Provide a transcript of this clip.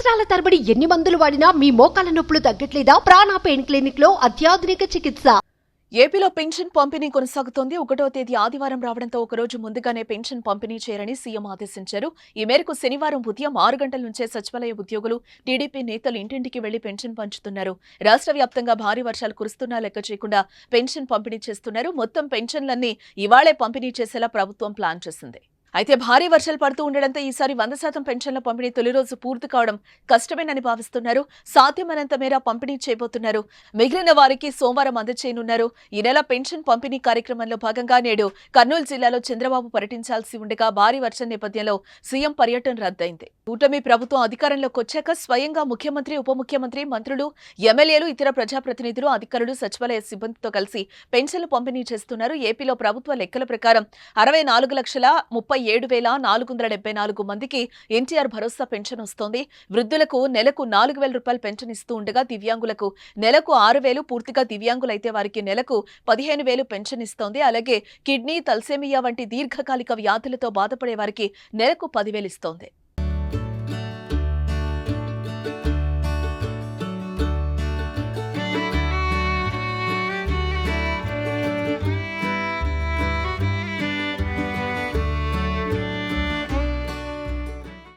సంవత్సరాల తరబడి ఎన్ని మందులు వాడినా మీ మోకాల నొప్పులు తగ్గట్లేదా? ప్రాణ పెయిన్ క్లినిక్ లో అత్యాధునిక చికిత్స. ఏపీలో పెన్షన్ పంపిణీ కొనసాగుతోంది. 1వ తేదీ ఆదివారం రావడంతో ఒకరోజు ముందుగానే పెన్షన్ పంపిణీ చేయాలని సీఎం ఆదేశించారు. ఈ మేరకు శనివారం ఉదయం 6 గంటల నుంచే సచివాలయ ఉద్యోగులు, టీడీపీ నేతలు ఇంటింటికి వెళ్లి పెన్షన్ పంచుతున్నారు. రాష్ట్ర వ్యాప్తంగా భారీ వర్షాలు కురుస్తున్నా లెక్క చేయకుండా పెన్షన్ పంపిణీ చేస్తున్నారు. మొత్తం పెన్షన్లన్నీ ఇవాళే పంపిణీ చేసేలా ప్రభుత్వం ప్లాన్ చేసింది. అయితే భారీ వర్షాలు పడుతూ ఉండడంతో ఈసారి 100% పెన్షన్ల పంపిణీ తొలి రోజు పూర్తి కావడం కష్టమేనని భావిస్తున్నారు. సాధ్యమైనంత మేర పంపిణీ చేయబోతున్నారు. మిగిలిన వారికి సోమవారం అందజేయనున్నారు. ఈ నెల పెన్షన్ పంపిణీ కార్యక్రమంలో భాగంగా నేడు కర్నూలు జిల్లాలో చంద్రబాబు పర్యటించాల్సి ఉండగా భారీ వర్షం నేపథ్యంలో సీఎం పర్యటన రద్దయింది. కూటమి ప్రభుత్వం అధికారంలోకి వచ్చాక స్వయంగా ముఖ్యమంత్రి, ఉప ముఖ్యమంత్రి, మంత్రులు, ఎమ్మెల్యేలు, ఇతర ప్రజాప్రతినిధులు, అధికారులు సచివాలయ సిబ్బందితో కలిసి పెన్షన్లు పంపిణీ చేస్తున్నారు. ఏపీలో ప్రభుత్వ లెక్కల ప్రకారం 64,37,474 మందికి ఎన్టీఆర్ భరోసా పెన్షన్ వస్తోంది. వృద్ధులకు నెలకు 4,000 రూపాయలు పెన్షన్ ఇస్తూ ఉండగా దివ్యాంగులకు నెలకు 6,000, పూర్తిగా దివ్యాంగులైతే వారికి నెలకు 15,000 పెన్షన్ ఇస్తోంది. అలాగే కిడ్నీ, తల్సేమియా వంటి దీర్ఘకాలిక వ్యాధులతో బాధపడే వారికి నెలకు 10,000 ఇస్తోంది.